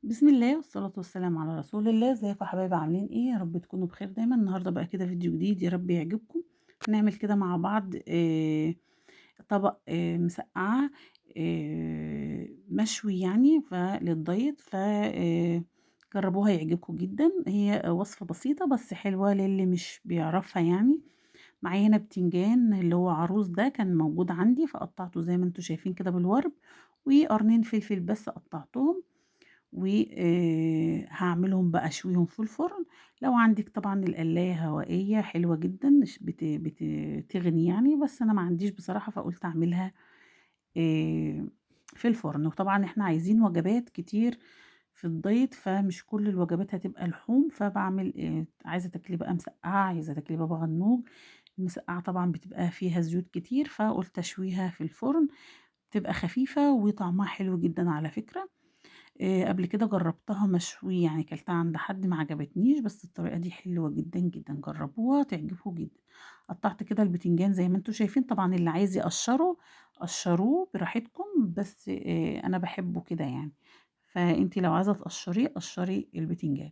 بسم الله والصلاة والسلام على رسول الله. ازيكم يا حبايبي؟ عاملين ايه؟ يا رب تكونوا بخير دايما. النهارده بقى كده فيديو جديد، يا رب يعجبكم. هنعمل كده مع بعض طبق مسقعة مشوي يعني للدايت. ف جربوها يعجبكم جدا. هي وصفة بسيطة بس حلوة للي مش بيعرفها يعني. معايا هنا بتنجان اللي هو عروس، ده كان موجود عندي فقطعته زي ما انتم شايفين كده بالورب، وقرنين فلفل بس قطعتهم، وهاعملهم بقى أشويهم في الفرن. لو عندِك طبعًا القلاية هوائية حلوة جدًا، ش بت بتغني يعني، بس أنا ما عنديش بصراحة فقُلت أعملها آآ في الفرن. وطبعًا إحنا عايزين وجبات كتير في الدايت، فمش كل الوجبات هتبقى لحوم، فباعمل عايزة تاكلي بقى مسقعة، عايزة تاكلي بابا غنوج. المسقعة طبعًا بتبقى فيها زيوت كتير، فقُلت أشويها في الفرن، بتبقى خفيفة وطعمها حلو جدًا على فكرة. قبل كده جرّبتها مشوي، يعني كلتها عند حد ما عجبتنيش، بس الطريقة دي حلوة جدًا، جدًا، جرّبوها تعجبكم جدًا. قطّعت كده البتنجان زي ما أنتم شايفين، طبعًا اللي عايز يقشّره قشّروه براحتكم، بس أنا باحبه كده يعني، فأنتِ لو عايزة تقشّريه قشّري البتنجان.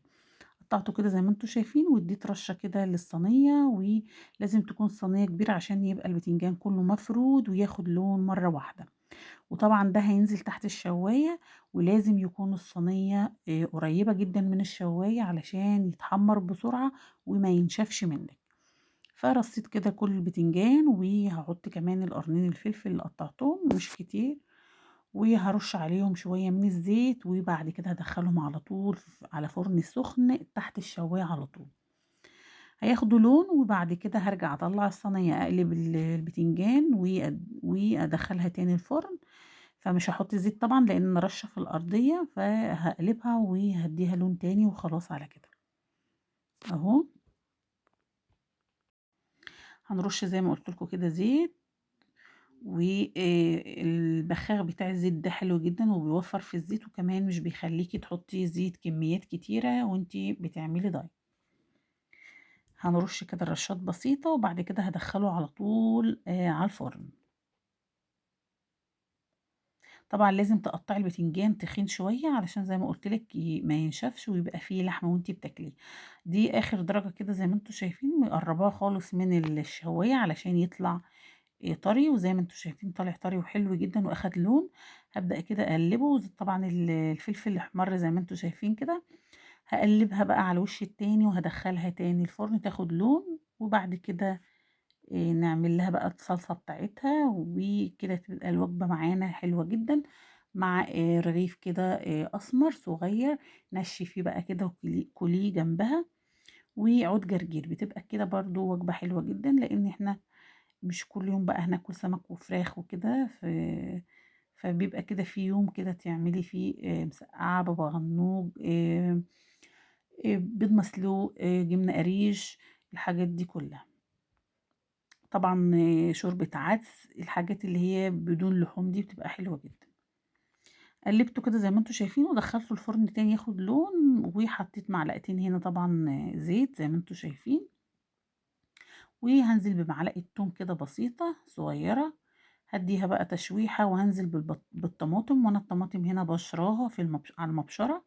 قطّعته كده زي ما أنتم شايفين، وادّيت رشّة كده للصينية، ولازم تكون صينية كبيرة عشان يبقى البتنجان كلّه مفرود وياخد لون مرّة واحدة. وطبعًا ده هينزل تحت الشواية، ولازم يكون الصينية قريبة جدًا من الشواية علشان يتحمّر بسرعة وما ينشفش منِّك. فرصيت كده كل البتنجان، وهاحط كمان القرنين الفلفل اللي قطّعتهم مش كتير، وهارُش عليهم شوية من الزيت، وبعد كده هادخّلهم على طول على فرن سخن تحت الشواية على طول. هياخدوا لون، وبعد كده هارجع أطلّع الصينية أقلب البتنجان وأدخّلها تاني الفرن. فمش هاحط زيت طبعًا لإن أنا راشة في الأرضية، فهاقلبها وهادّيها لون تاني وخلاص على كده. أهو، هنرُش زي ما قُلت لكم كده زيت، و البخاخ بتاع الزيت ده حلو جدًا وبيوفّر في الزيت، وكمان مش بيخلّيكِ تحطّي زيت كميات كتيرة وأنتِ بتعملي دايت. هنرُش كده رشّات بسيطة، وبعد كده هادخّله على طول على الفرن. طبعًا لازم تقطّعي البتنجان تخين شوية علشان زي ما قُلت لِك ما ينشفش ويبقى فيه لحمة وأنتِ بتاكليه. دي آخر درجة كده زي ما أنتم شايفين، مقرّباه خالص من الشواية علشان يطلع طري، وزي ما أنتم شايفين طالع طري وحلو جدًا وأخد لون. هابدأ كده أقلّبه، طبعًا الفلفل أحمر زي ما أنتم شايفين كده. هاقلّبها بقى على الوش التاني وهادخّلها تاني الفرن تاخد لون، وبعد كده نعمل لها بقى الصلصة بتاعتها، وكده تبقى الوجبة معانا حلوة جدًا، مع رغيف كده أسمر صغير، نشّفيه بقى كده كليه جنبها، وعود جرجير، بتبقى كده برضه وجبة حلوة جدًا، لإن إحنا مش كل يوم بقى هناكل سمك وفراخ وكده، فبيبقى كده في يوم كده تعملي فيه مسقعة، بابا غنوج، بيض مسلوق، جبنة قريش، الحاجات دي كلها. طبعًا شوربة عدس، الحاجات اللي هي بدون لحوم دي بتبقى حلوة جدًا. قلّبته كده زي ما أنتم شايفين ودخّلته الفرن تاني ياخد لون، وحطيت معلقتين هنا طبعًا زيت زي ما أنتم شايفين، وهانزل بمعلقة توم كده بسيطة صغيرة، هادّيها بقى تشويحة، وهانزل بالطماطم، وأنا الطماطم هنا باشراها على المبشرة،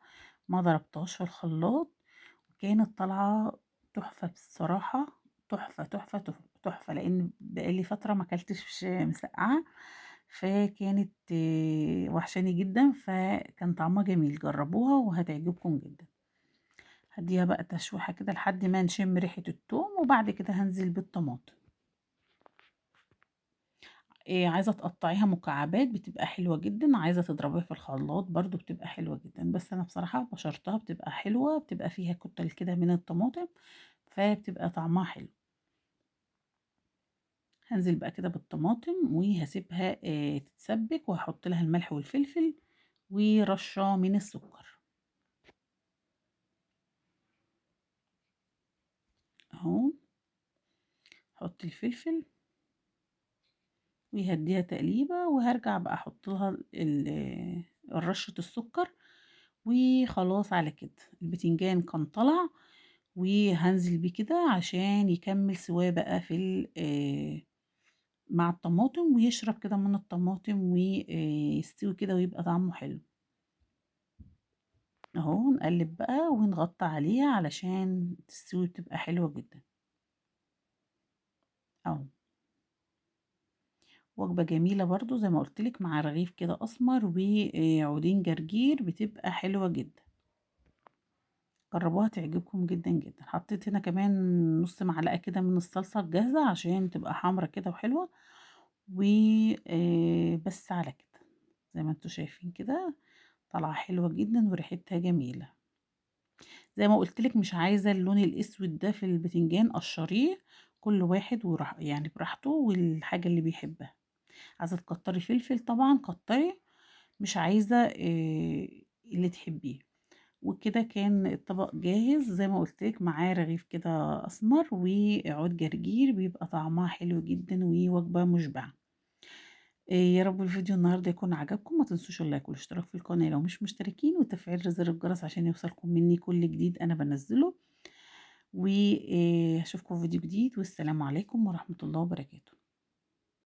ما ضربتهاش في الخلاط، وكانت طالعة تحفة بصراحة، تحفة، تحفة، تحفة، لإن بقى لي فترة ما أكلتش مسقعة، فكانت وحشاني جدًا، فكان طعمها جميل. جربوها وهتعجبكم جدًا. هادّيها بقى تشويحة كده لحد ما نشم ريحة التوم، وبعد كده هانزل بالطماطم. عايزة تقطّعيها مكعبات بتبقى حلوة جدًا، عايزة تضربيها في الخلاط برضه بتبقى حلوة جدًا، بس أنا بصراحة بشرتها بتبقى حلوة، بتبقى فيها كُتَل كده من الطماطم، فبتبقى طعمها حلو. هانزل بقى كده بالطماطم وهاسيبها تتسبِّك، وهاحط لها الملح والفلفل ورشّة من السكر. أهو، أحط الفلفل وهادّيها تقليبة، وهارجع بقى أحط لها رشة السكر، وخلاص على كده. البتنجان كان طلع، وهانزل بيه كده عشان يكمّل سواه بقى في ال مع الطماطم، ويشرب كده من الطماطم، يستوي كده ويبقى طعمه حلو. أهو نقلّب بقى ونغطّي عليها علشان تستوي بتبقى حلوة جدًا، أهو. وجبة جميلة برضه زي ما قُلت لِك مع رغيف كده أسمر وعودين جرجير بتبقى حلوة جدًا، جرّبوها تعجبكم جدًا، جدًا. حطيت هنا كمان نُص معلقة كده من الصلصة الجاهزة عشان تبقى حمرا كده وحلوة، و بس على كده، زي ما أنتم شايفين كده طالعة حلوة جدًا وريحتها جميلة. زي ما قُلت لِك مش عايزة اللون الأسود ده في البتنجان قشّريه، كل واحد يعني براحته والحاجة اللي بيحبها. عايزة تكتّري فلفل طبعًا كتّري، مش عايزة اللي تحبيه. وكده كان الطبق جاهز زي ما قُلت لِك معاه رغيف كده أسمر وعود جرجير بيبقى طعمها حلو جدًا ووجبة مشبعة. يا رب الفيديو النهارده يكون عجبكم، ما تنسوش اللايك والاشتراك في القناة لو مش مشتركين وتفعيل زر الجرس عشان يوصلكم مني كل جديد أنا بانزّله. أشوفكم في فيديو جديد والسلام عليكم ورحمة الله وبركاته.